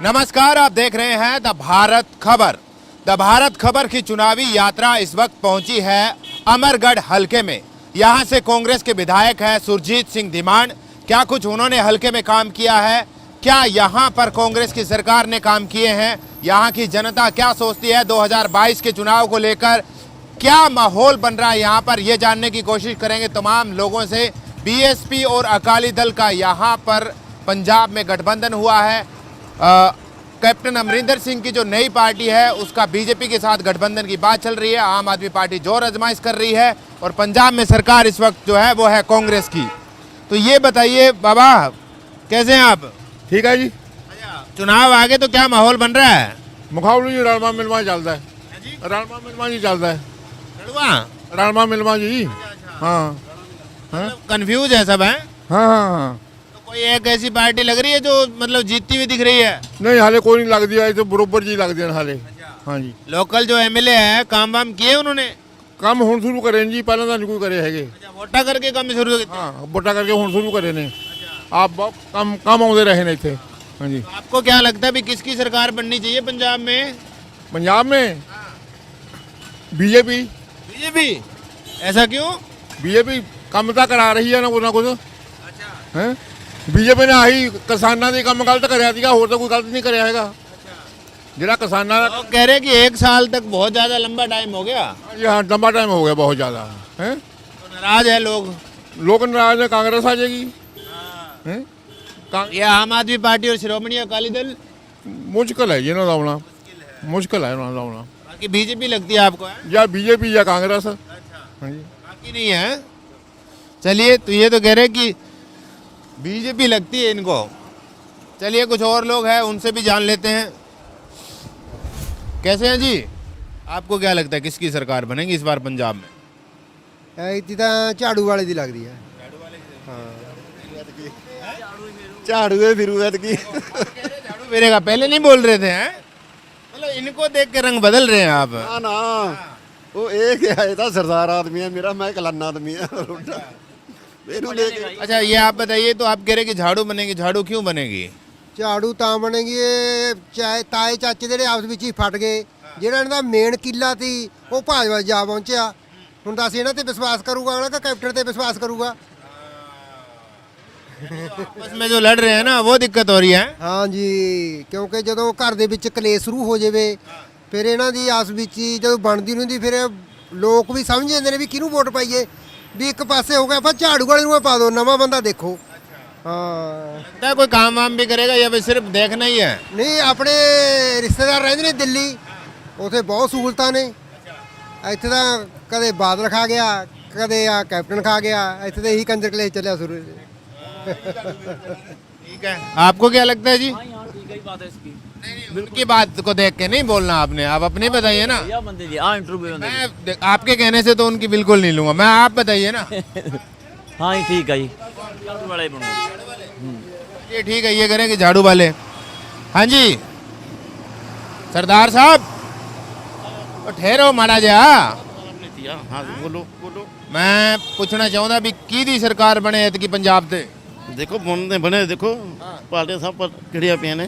नमस्कार, आप देख रहे हैं द भारत खबर। द भारत खबर की चुनावी यात्रा इस वक्त पहुंची है अमरगढ़ हलके में। यहां से कांग्रेस के विधायक हैं सुरजीत सिंह धीमान। क्या कुछ उन्होंने हलके में काम किया है, क्या यहां पर कांग्रेस की सरकार ने काम किए हैं, यहां की जनता क्या सोचती है 2022 के चुनाव को लेकर, क्या माहौल बन रहा है यहां पर, यह जानने की कोशिश करेंगे तमाम लोगों से। बीएसपी और अकाली दल का यहां पर पंजाब में गठबंधन हुआ है। कैप्टन अमरिंदर सिंह की जो नई पार्टी है उसका बीजेपी के साथ गठबंधन की बात चल रही है। आम आदमी पार्टी जोर आजमाइश कर रही है और पंजाब में सरकार इस वक्त जो है वो है कांग्रेस की। तो ये बताइए बाबा, कैसे हैं आप? ठीक है जी। चुनाव आगे तो क्या माहौल बन रहा है? मुकाबले जी रलमा मिलवा चलता है। रलमा मिलवा जी चलता है। रलमा मिलवा जी। हाँ कंफ्यूज है सब, है? हाँ हाँ हाँ। तो कोई एक ऐसी पार्टी लग रही है जो मतलब जीतती हुई दिख रही है? नहीं, हाले कोई नहीं लगती है, तो बरोबर जी लगती है हाले। हाँ जी। लोकल जो एमएलए है काम वाम किए उन्होंने? काम हुण शुरू करे जी, पहले तो नहीं कोई करे है। वोटा करके काम शुरू किया? हाँ, वोटा करके हुण शुरू करे ने। आप बहुत कम आते रहे ने इतने। हाँ जी। तो आपको क्या लगता है भी किसकी सरकार बननी चाहिए पंजाब में? पंजाब में बीजेपी। बीजेपी? ऐसा क्यों? बीजेपी ਕੰਮ ਤਾਂ ਕਰਾ ਰਹੀ ਹੈ ਨਾ ਕੁਝ। ਹੈ ਬੀਜੇਪੀ ਨੇ ਆਹੀ ਕਿਸਾਨਾਂ ਦੇ ਕੰਮ ਗਲਤ ਕਰਿਆ ਸੀਗਾ, ਹੋਰ ਤਾਂ ਕੋਈ ਗਲਤ ਨਹੀਂ ਕਰਿਆ ਹੈਗਾ। ਜਿਹੜਾ ਕਿਸਾਨਾਂ ਦਾ वो कह रहे कि 1 साल तक बहुत ज्यादा लंबा टाइम हो गया, यहाँ लंबा टाइम हो गया बहुत ज़्यादा। हैं तो नाराज है लोग। लोग नाराज है, कांग्रेस आ जाएगी। हैं ये आम आदमी पार्टी और श्रोमणी अकाली दल, मुश्किल है जी ना लाना, मुश्किल है ना लाना। बाकी बीजेपी लगती है आपको? है? या बीजेपी या कांग्रेस। हाँ जी। बाकी नहीं है। चलिए, तो ये तो कह रहे कि बीजेपी लगती है इनको। चलिए, कुछ और लोग हैं उनसे भी जान लेते हैं। कैसे हैं जी? आपको क्या लगता है किसकी सरकार बनेगी इस बार पंजाब में? ਐਤੀ ਤਾਂ ਝਾੜੂ ਵਾਲੇ ਦੀ ਲੱਗਦੀ ਹੈ। ਝਾੜੂ ਦੇ ਫਿਰੂ ਐਤਕੀ। झाड़ू फेरेगा, पहले नहीं बोल रहे थे हैं? मतलब इनको देख के रंग बदल रहे हैं आप? ਨਾ ਨਾ ਉਹ ਇਹ ਕਿਹਾ, ਇਹ ਤਾਂ ਸਰਦਾਰ ਆਦਮੀ ਹੈ ਮੇਰਾ, ਮੈਂ ਕਲਾਨਾ ਆਦਮੀ ਹੈ। ਇਹਨੂੰ ਲੈ ਕੇ अच्छा, ये आप बताइए, तो आप कह रहे कि झाड़ू बनेगी, झाड़ू क्यों बनेगी? ਝਾੜੂ ਤਾਂ ਬਣेगी, ਇਹ ਚਾਹੇ ਤਾਏ ਚਾਚੇ ਜਿਹੜੇ ਆਪਸ ਵਿੱਚ ਹੀ ਫਟ ਗਏ, ਜਿਹੜਾ ਇਹਨਾਂ ਦਾ ਮੇਨ ਕਿੱਲਾ ਸੀ ਉਹ ਭਾਜਪਾ ਜਾ ਪਹੁੰਚਿਆ। ਹੁਣ ਦੱਸ ਇਹਨਾਂ ਤੇ ਵਿਸ਼ਵਾਸ ਕਰੂਗਾ ਉਹਨਾਂ ਦਾ, ਕੈਪਟਨ ਤੇ ਵਿਸ਼ਵਾਸ ਕਰੂਗਾ? आपस में जो लड़ रहे हैं ना वो दिक्कत हो रही है। ਹਾਂ ਜੀ, ਕਿਉਂਕਿ ਜਦੋਂ ਘਰ ਦੇ ਵਿੱਚ ਕਲੇਸ਼ ਸ਼ੁਰੂ ਹੋ ਜਾਵੇ ਫਿਰ ਇਹਨਾਂ ਦੀ ਆਪਸ ਵਿੱਚ ਹੀ ਜਦੋਂ ਬਣਦੀ ਨਹੀਂ ਹੁੰਦੀ, ਫਿਰ ਲੋਕ ਵੀ ਸਮਝ ਜਾਂਦੇ ਨੇ ਵੀ ਕਿਹਨੂੰ ਵੋਟ ਪਾਈਏ। ਵੀ ਇੱਕ ਪਾਸੇ ਹੋ ਗਿਆ ਆਪਾਂ ਝਾੜੂ ਵਾਲੇ ਨੂੰ ਪਾ ਦਿਓ, ਨਵਾਂ ਬੰਦਾ ਦੇਖੋ। ਹਾਂ लगता है कोई काम वाम भी करेगा या फिर सिर्फ देखना ही है? ਨਹੀਂ, ਆਪਣੇ ਰਿਸ਼ਤੇਦਾਰ ਰਹਿੰਦੇ ਨੇ ਦਿੱਲੀ, ਉੱਥੇ ਬਹੁਤ ਸਹੂਲਤਾਂ ਨੇ। ਇੱਥੇ ਤਾਂ ਕਦੇ ਬਾਦਲ ਖਾ ਗਿਆ, ਕਦੇ ਆ ਕੈਪਟਨ ਖਾ ਗਿਆ, ਇੱਥੇ ਤਾਂ ਇਹੀ ਕੰਜਰ ਕਲੇਸ਼ ਚੱਲਿਆ ਸ਼ੁਰੂ। ठीक है, आपको क्या लगता है जी? ठीक है बात है इसकी। उनकी बात को देख के नहीं बोलना आपने, आप अपनी बताइए ना। या बंदे जी इंटरव्यू मैं आपके कहने से तो उनकी बिल्कुल नहीं लूंगा मैं, आप बताइए ना। हाँ जी ठीक है जी, झाड़ू वाला ही बनूंगा। ये ठीक है, ये करें कि झाड़ू वाले। हाँ जी सरदार साहब, तो ठहरो माड़ा जा। हाँ बोलो बोलो। मैं पूछना चाहूँगा भी की दी सरकार बने ऐतकी पंजाब से? देखो बनते बने, देखो पार्टियां सब पर किड़िया पिया ने।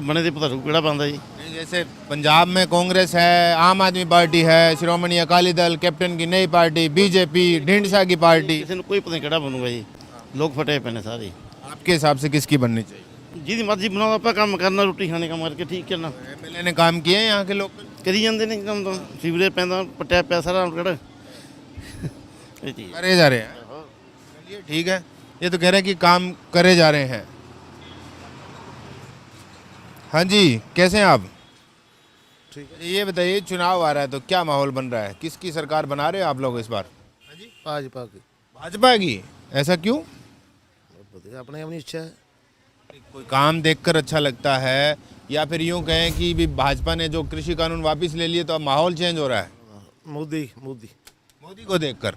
बने तो पता किड़ा पाता जी। नहीं, जैसे पंजाब में कांग्रेस है, आम आदमी पार्टी है, श्रोमणी अकाली दल, कैप्टन की नई पार्टी, बीजेपी, ढींडसा की पार्टी, किसी ने कोई पता नहीं किड़ा बनूगा जी। लोग फटे पे ने सारे। आपके हिसाब से किसकी बननी चाहिए? जिदी मर्जी बनाओ, आप काम करना, रोटी खाने का मार के ठीक करना। एमएलए ने काम किए हैं यहाँ के लोग? करी जाते नहीं काम, तो सीवरेज पैदा पट्टिया पैसा रहा किड़ा ये चीज करे जा रहे हैं। चलिए ठीक है, ये तो कह रहे हैं कि काम करे जा रहे हैं। हाँ जी, कैसे हैं आप? ठीक है, ये बताइए चुनाव आ रहा है तो क्या माहौल बन रहा है, किसकी सरकार बना रहे हो आप लोग इस बार? भाजपा की। भाजपा की? ऐसा क्यों? अपनी अपनी इच्छा है। कोई काम देखकर अच्छा लगता है या फिर यूं कहें कि भी भाजपा ने जो कृषि कानून वापस ले लिए तो अब माहौल चेंज हो रहा है? मोदी मोदी मोदी को देखकर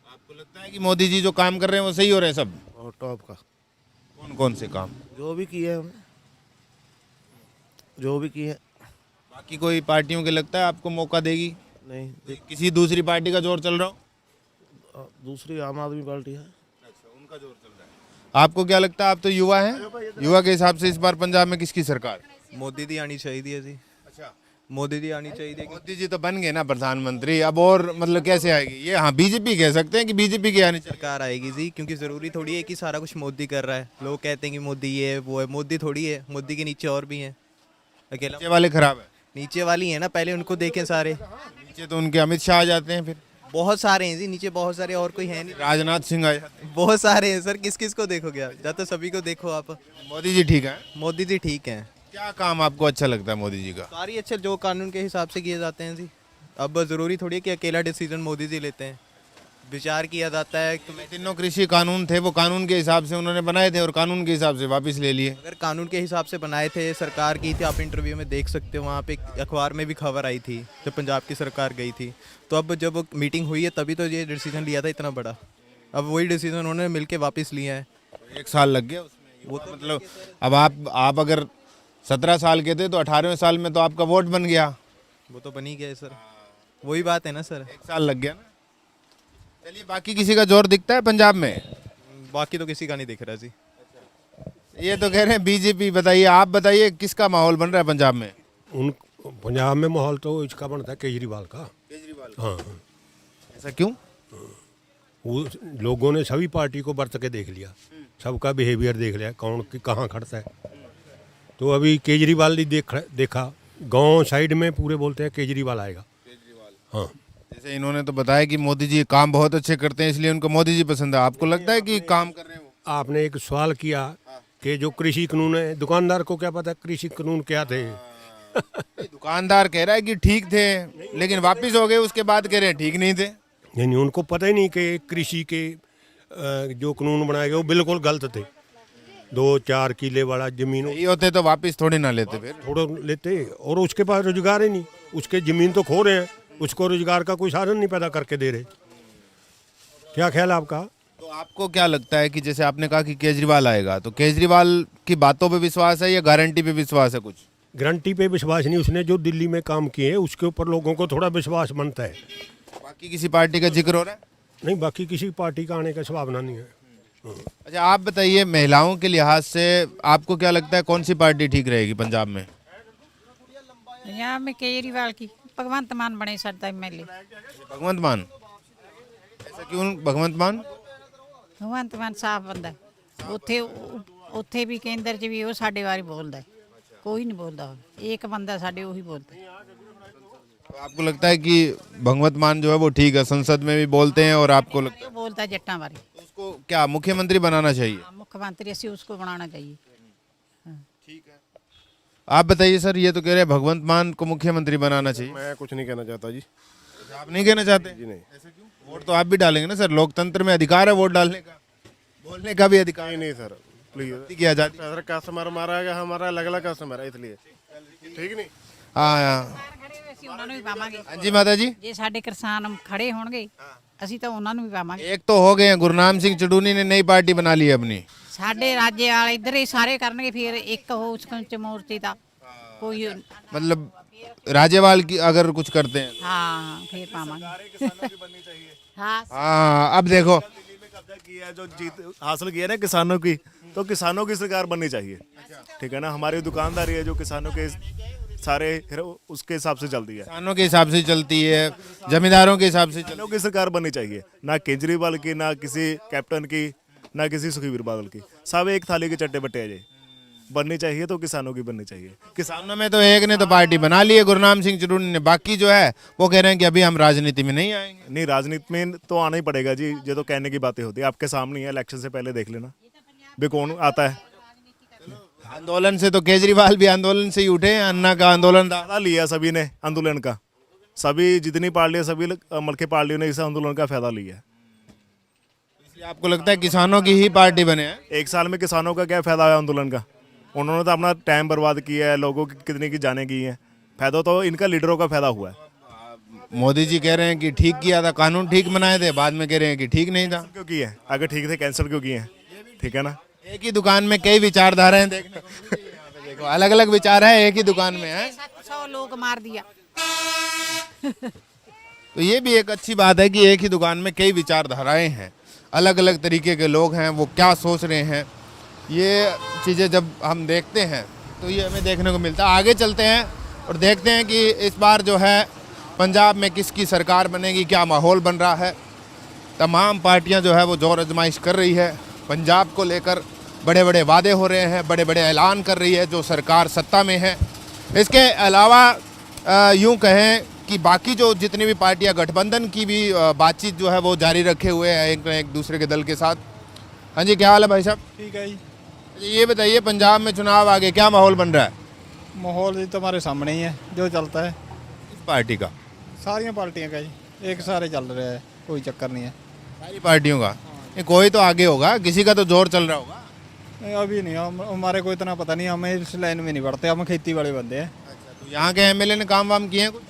आपको लगता है कि मोदी जी जो काम कर रहे हैं वो सही हो रहे हैं सब? और टॉप का कौन कौन से काम? जो भी किया है उन्होंने, जो भी किया है। बाकी कोई पार्टियों के लगता है आपको मौका देगी? नहीं, किसी दूसरी पार्टी का जोर चल रहा हो? दूसरी आम आदमी पार्टी है। अच्छा, उनका जोर चल रहा है। आपको क्या लगता है, आप तो युवा हैं, युवा के हिसाब से इस बार पंजाब में किसकी सरकार? ਮੋਦੀ ਦੀ ਆਣੀ ਚਾਹੀਦੀ ਹੈ ਜੀ। अच्छा, ਮੋਦੀ ਦੀ ਆਣੀ ਚਾਹੀਦੀ है। मोदी जी तो बन गए ना प्रधानमंत्री, अब और मतलब कैसे आएगी ये? हाँ, बीजेपी कह सकते हैं कि बीजेपी की आनी चाहिए। सरकार आएगी जी, क्योंकि ज़रूरी थोड़ी है कि सारा कुछ मोदी कर रहा है। लोग कहते हैं कि मोदी ये है वो है, मोदी थोड़ी है, मोदी के नीचे और भी हैं। अकेला नीचे वाले खराब है, नीचे वाली है ना, पहले उनको देखें सारे। नीचे तो उनके अमित शाह आ जाते हैं, फिर बहुत सारे हैं जी नीचे, बहुत सारे, और कोई है नहीं। राजनाथ सिंह आ जाते हैं। बहुत सारे हैं सर, किस किस को देखोगे आप? या तो सभी को देखो आप। मोदी जी ठीक है। मोदी जी ठीक हैं, क्या काम आपको अच्छा लगता है मोदी जी का? सारी अच्छे जो कानून के हिसाब से किए जाते हैं जी। अब ज़रूरी थोड़ी है कि अकेला डिसीजन मोदी जी लेते हैं, विचार किया जाता है। तो तीनों कृषि कानून थे, वो कानून के हिसाब से उन्होंने बनाए थे और कानून के हिसाब से वापस ले लिए। अगर कानून के हिसाब से बनाए थे, सरकार की थी, आप इंटरव्यू में देख सकते हो, वहाँ पे अखबार में भी खबर आई थी जब पंजाब की सरकार गई थी। तो अब जब मीटिंग हुई है तभी तो ये डिसीजन लिया था इतना बड़ा। अब वही डिसीजन उन्होंने मिलके वापस लिया है। 1 साल लग गया उसमें, वो तो मतलब अब आप अगर 17 साल के थे तो 18वें साल में तो आपका वोट बन गया। वो तो बन ही गया सर, वही बात है ना सर। 1 साल लग गया ना। चलिए, बाकी किसी का जोर दिखता है पंजाब में? बाकी तो किसी का नहीं दिख रहा जी। ये तो कह रहे हैं बीजेपी। बताइए, आप बताइए किसका माहौल बन रहा है पंजाब में? उन पंजाब में माहौल तो इसका बनता है केजरीवाल का। हाँ, ऐसा क्यों? वो लोगों ने सभी पार्टी को बरत के देख लिया, सबका बिहेवियर देख लिया, कौन कहाँ खड़ता है। तो अभी केजरीवाल ही देखा, गांव साइड में पूरे बोलते हैं केजरीवाल आएगा। हाँ, जैसे इन्होंने तो बताया कि मोदी जी काम बहुत अच्छे करते हैं इसलिए उनको मोदी जी पसंद है। आपको लगता है कि काम कर रहे हैं वो? आपने एक सवाल किया कि जो कृषि कानून है, दुकानदार को क्या पता कृषि कानून क्या थे। दुकानदार कह रहा है कि ठीक थे, लेकिन वापस हो गए, उसके बाद कह रहे हैं ठीक नहीं थे। नहीं, उनको पता ही नहीं कि कृषि के जो कानून बनाए गए वो बिल्कुल गलत थे। 2-4 किले वाला जमीन ये होते तो वापस थोड़ी ना लेते, फिर थोड़ा लेते, और उसके पास रोजगार ही नहीं, उसके जमीन तो खो रहे हैं, उसको रोजगार का कोई साधन नहीं पैदा करके दे रहे। क्या ख्याल है आपका? तो आपको क्या लगता है कि जैसे आपने कहा कि केजरीवाल आएगा, तो केजरीवाल की बातों पे विश्वास है या गारंटी पे विश्वास है? कुछ गारंटी पे विश्वास नहीं, उसने जो दिल्ली में काम किए हैं उसके ऊपर लोगों को थोड़ा विश्वास बनता है। बाकी किसी पार्टी का जिक्र हो रहा है? नहीं, बाकी किसी पार्टी का आने का संभावना नहीं है। अच्छा, आप बताइए, महिलाओं के लिहाज से आपको क्या लगता है कौन सी पार्टी ठीक रहेगी पंजाब में? यहाँ में केजरीवाल की, भगवंत मान बने सकता एमएलए। भगवंत मान? ऐसा क्यों भगवंत मान? भगवंत मान साफ बंदा है, ਉੱਥੇ ਵੀ ਕੇਂਦਰ 'ਚ ਵੀ ਉਹ ਸਾਡੇ ਬਾਰੇ ਬੋਲਦਾ ਹੈ, ਕੋਈ ਨਹੀਂ ਬੋਲਦਾ, ਇੱਕ ਬੰਦਾ ਸਾਡੇ ਉਹੀ बोलता है। तो आपको लगता है कि भगवंत मान जो है वो ठीक है, संसद में भी बोलते हैं, और आपको लगता ਉਹ बोलता है जट्टां बारे। है उसको क्या मुख्यमंत्री बनाना चाहिए? मुख्यमंत्री ऐसे उसको बनाना चाहिए। आप बताइए सर, ये तो कह रहे हैं भगवंत मान को मुख्यमंत्री बनाना चाहिए। मैं कुछ नहीं कहना चाहता जी। आप नहीं कहना चाहते? जी नहीं। ऐसे क्यों? वोट तो आप भी डालेंगे ना सर, लोकतंत्र में अधिकार है वोट डालने का, बोलने का भी अधिकार नहीं नहीं सर, प्लीज। की आजादी। सर कस्टमर हमारा है, हमारा अलग अलग कस्टमर है, इसलिए ठीक नहीं। हाँ ਅਸੀਂ ਉਹਨਾਂ ਨੂੰ ਵੀ ਪਾਵਾਂਗੇ। हाँ जी माता जी। ਜੇ ਸਾਡੇ ਕਿਸਾਨ ਖੜੇ ਹੋਣਗੇ ਅਸੀਂ ਤਾਂ ਉਹਨਾਂ ਨੂੰ ਵੀ ਪਾਵਾਂਗੇ। एक तो हो गए हैं, गुरनाम सिंह चडूनी ने नई पार्टी बना ली है अपनी। ਸਾਡੇ ਰਾਜੇ ਵਾਲੇ ਇੱਧਰ ਹੀ ਸਾਰੇ ਕਰਨਗੇ, ਫਿਰ ਇੱਕ ਹੋ ਉਸ ਮੂਰਤੀ ਦਾ ਕੋਈ। मतलब राज्यपाल की अगर कुछ करते हैं, हाँ फिर पावांगे। हाँ हाँ अब देखो, कब्जा किया है, जो जीत हासिल किया ना किसानों की, तो किसानों की सरकार बननी चाहिए। ठीक है ना, हमारी दुकानदारी है जो किसानों के सारे उसके हिसाब से चलती है, किसानों के हिसाब से चलती है, जमींदारों के हिसाब से चलती किसानों की सरकार बननी चाहिए, ना केजरीवाल की, ना किसी कैप्टन की, ना किसी सुखबीर बादल की। सब एक थाली के चट्टे बट्टे है, बननी चाहिए तो किसानों की बननी चाहिए। किसानों में तो एक ने तो पार्टी बना ली है, गुरनाम सिंह चडूनी ने, बाकी जो है वो कह रहे हैं कि अभी हम राजनीति में नहीं आएंगे। नहीं, राजनीति में तो आना ही पड़ेगा जी, ये तो कहने की बातें होती है, आपके सामने ही है, इलेक्शन से पहले देख लेना भी कौन आता है। आंदोलन से तो केजरीवाल भी आंदोलन से ही उठे हैं, अन्ना का आंदोलन था। फायदा लिया सभी ने आंदोलन का, सभी जितनी पार्टियां, सभी मलके पार्टियों ने इस आंदोलन का फायदा लिया। इसलिए आपको लगता है किसानों की ही पार्टी बने हैं? एक साल में किसानों का क्या फायदा है आंदोलन का? उन्होंने तो अपना टाइम बर्बाद किया है, लोगों की कितनी की जाने की है, फायदा तो इनका लीडरों का फायदा हुआ है। मोदी जी कह रहे हैं कि ठीक किया था, कानून ठीक बनाए थे, बाद में कह रहे हैं कि ठीक नहीं था। क्यों किए हैं? अगर ठीक थे कैंसिल क्यों किए हैं? ठीक है ना, एक ही दुकान में कई विचारधाराएं देखने को मिलती हैं। देखो अलग अलग विचार है एक ही दुकान में है। 700 लोग मार दिया। तो ये भी एक अच्छी बात है कि एक ही दुकान में कई विचारधाराएं हैं। अलग अलग तरीके के लोग हैं, वो क्या सोच रहे हैं, ये चीज़ें जब हम देखते हैं तो ये हमें देखने को मिलता है। आगे चलते हैं और देखते हैं कि इस बार जो है पंजाब में किसकी सरकार बनेगी, क्या माहौल बन रहा है। तमाम पार्टियां जो है वो जोर आजमाइश कर रही है पंजाब को लेकर, बड़े बड़े वादे हो रहे हैं, बड़े बड़े ऐलान कर रही है जो सरकार सत्ता में है। इसके अलावा यूं कहें कि बाकी जो जितनी भी पार्टियां गठबंधन की भी बातचीत जो है वो जारी रखे हुए हैं एक दूसरे के दल के साथ। हाँ जी, क्या हाल है भाई साहब? ठीक है जी। ये बताइए, पंजाब में चुनाव आगे क्या माहौल बन रहा है? माहौल जी तुम्हारे सामने ही है जो चलता है, किस पार्टी का? सारी पार्टियों का जी, एक सारे चल रहा है, कोई चक्कर नहीं है। सारी पार्टियों का? नहीं, कोई तो आगे होगा, किसी का तो जोर चल रहा होगा। नहीं, अभी नहीं, हमारे को इतना पता नहीं, हमें इस लाइन में नहीं बढ़ते, हम खेती वाले बंदे हैं। तो यहाँ के एमएलए ने काम वाम किए हैं कुछ?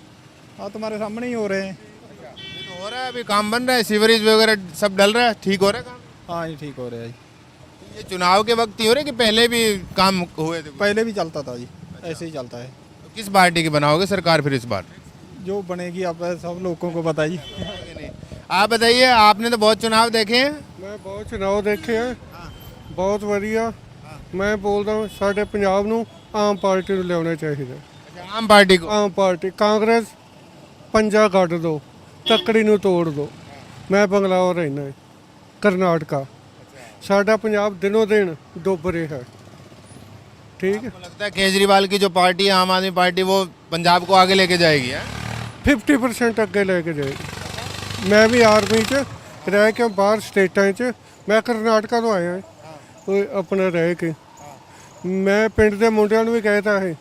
हाँ, तुम्हारे सामने ही हो रहे हैं। ये तो हो रहा है, अभी काम बन रहा है, सीवरेज वगैरह सब डल रहा है, ठीक हो रहा है काम? हाँ जी, ठीक हो रहा है जी। ये चुनाव के वक्त ही हो रहे कि पहले भी काम हुए थे? पहले भी चलता था जी, ऐसे ही चलता है। तो किस पार्टी की बनाओगे सरकार फिर इस बार? जो बनेगी आप सब लोगों को बताइए। आप बताइए, आपने तो बहुत चुनाव देखे हैं। ਮੈਂ ਬਹੁਤ ਚੁਣਾਵ ਦੇਖੇ ਆ, ਬਹੁਤ ਵਧੀਆ। ਮੈਂ ਬੋਲਦਾ ਸਾਡੇ ਪੰਜਾਬ ਨੂੰ ਆਮ ਪਾਰਟੀ ਨੂੰ ਲਿਆਉਣਾ ਚਾਹੀਦਾ। आम पार्टी को? ਆਮ ਪਾਰਟੀ, ਕਾਂਗਰਸ ਪੰਜਾ ਕੱਢ ਦਿਓ, ਤੱਕੜੀ ਨੂੰ ਤੋੜ ਦਿਓ। ਮੈਂ ਬੰਗਲੌਰ ਰਹਿਣਾ, ਕਰਨਾਟਕਾ। ਸਾਡਾ ਪੰਜਾਬ ਦਿਨੋਂ ਦਿਨ ਡੁੱਬ ਰਿਹਾ है। ठीक है, आपको लगता है केजरीवाल की जो पार्टी है आम आदमी पार्टी वो पंजाब को आगे लेके जाएगी? 50% ਅੱਗੇ ਲੈ ਕੇ ਜਾਏਗੀ। ਮੈਂ ਵੀ ਆਰਮੀ 'ਚ ਰਹਿ ਕੇ ਬਾਹਰ ਸਟੇਟਾਂ 'ਚ, ਮੈਂ ਕਰਨਾਟਕਾ ਤੋਂ ਆਇਆ ਉਹ ਆਪਣਾ ਰਹਿ ਕੇ। ਮੈਂ ਪਿੰਡ ਦੇ ਮੁੰਡਿਆਂ ਨੂੰ ਵੀ ਕਹਿਤਾ ਹੈ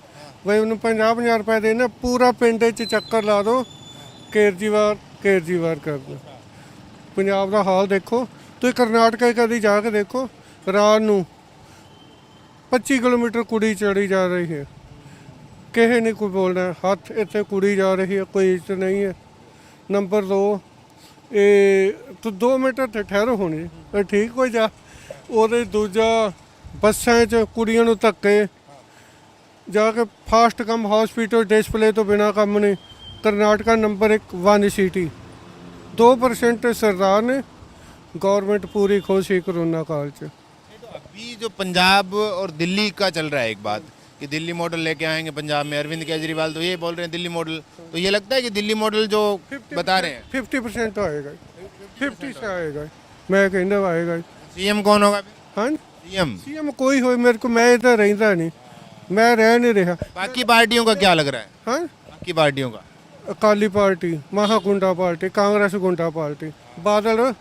ਬਈ ਉਹਨੂੰ 50-50 ਰੁਪਏ ਦੇ ਨਾ ਪੂਰਾ ਪਿੰਡ 'ਚ ਚੱਕਰ ਲਾ ਦਿਓ, ਕੇਜਰੀਵਾਲ ਕਰ ਦਿਓ। ਪੰਜਾਬ ਦਾ ਹਾਲ ਦੇਖੋ ਤੁਸੀਂ, ਕਰਨਾਟਕਾ ਕਦੀ ਜਾ ਕੇ ਦੇਖੋ, ਰਾਤ ਨੂੰ 25 ਕਿਲੋਮੀਟਰ ਕੁੜੀ ਚੜੀ ਜਾ ਰਹੀ ਹੈ, ਕਿਸੇ ਨੇ ਕੋਈ ਬੋਲਣਾ ਹੱਥ ਇੱਥੇ ਕੁੜੀ ਜਾ ਰਹੀ ਹੈ, ਕੋਈ ਇੱਜ਼ਤ ਨਹੀਂ ਹੈ। ਨੰਬਰ 2 ਇਹ ਤੂੰ 2 ਮਿੰਟ ਇੱਥੇ ਠਹਿਰੋ ਹੋਣੀ ਠੀਕ ਹੋ ਜਾ। ਉਹਦੇ ਦੂਜਾ ਬੱਸਾਂ 'ਚ ਕੁੜੀਆਂ ਨੂੰ ਧੱਕੇ ਜਾ ਕੇ ਫਾਸਟ ਕੰਮ ਹਸਪੀਟਲ ਡਿਸਪਲੇ ਤੋਂ ਬਿਨਾਂ ਕੰਮ ਨਹੀਂ। ਕਰਨਾਟਕਾ ਨੰਬਰ 1 ਸਿਟੀ, 2% ਸਰਦਾਰ ਨੇ, गवर्नमेंट पूरी खुश ही कोरोना काल च। अभी जो पंजाब और दिल्ली का चल रहा है एक बात कि दिल्ली मॉडल लेके आएंगे पंजाब में, अरविंद केजरीवाल तो ये बोल रहे हैं दिल्ली मॉडल, तो ये लगता है कि दिल्ली मॉडल जो बता रहे हैं 50% आएगा, 50 से आएगा, मैं कहना आएगा। सीएम कौन होगा? हाँ, सीएम कोई हो मेरे को, मैं इधर रहता नहीं, मैं रह नहीं रहा। बाकी पार्टियों का क्या लग रहा है? हाँ, बाकी पार्टियों का? अकाली पार्टी, महागुंडा पार्टी, कांग्रेस गुंडा पार्टी, बादल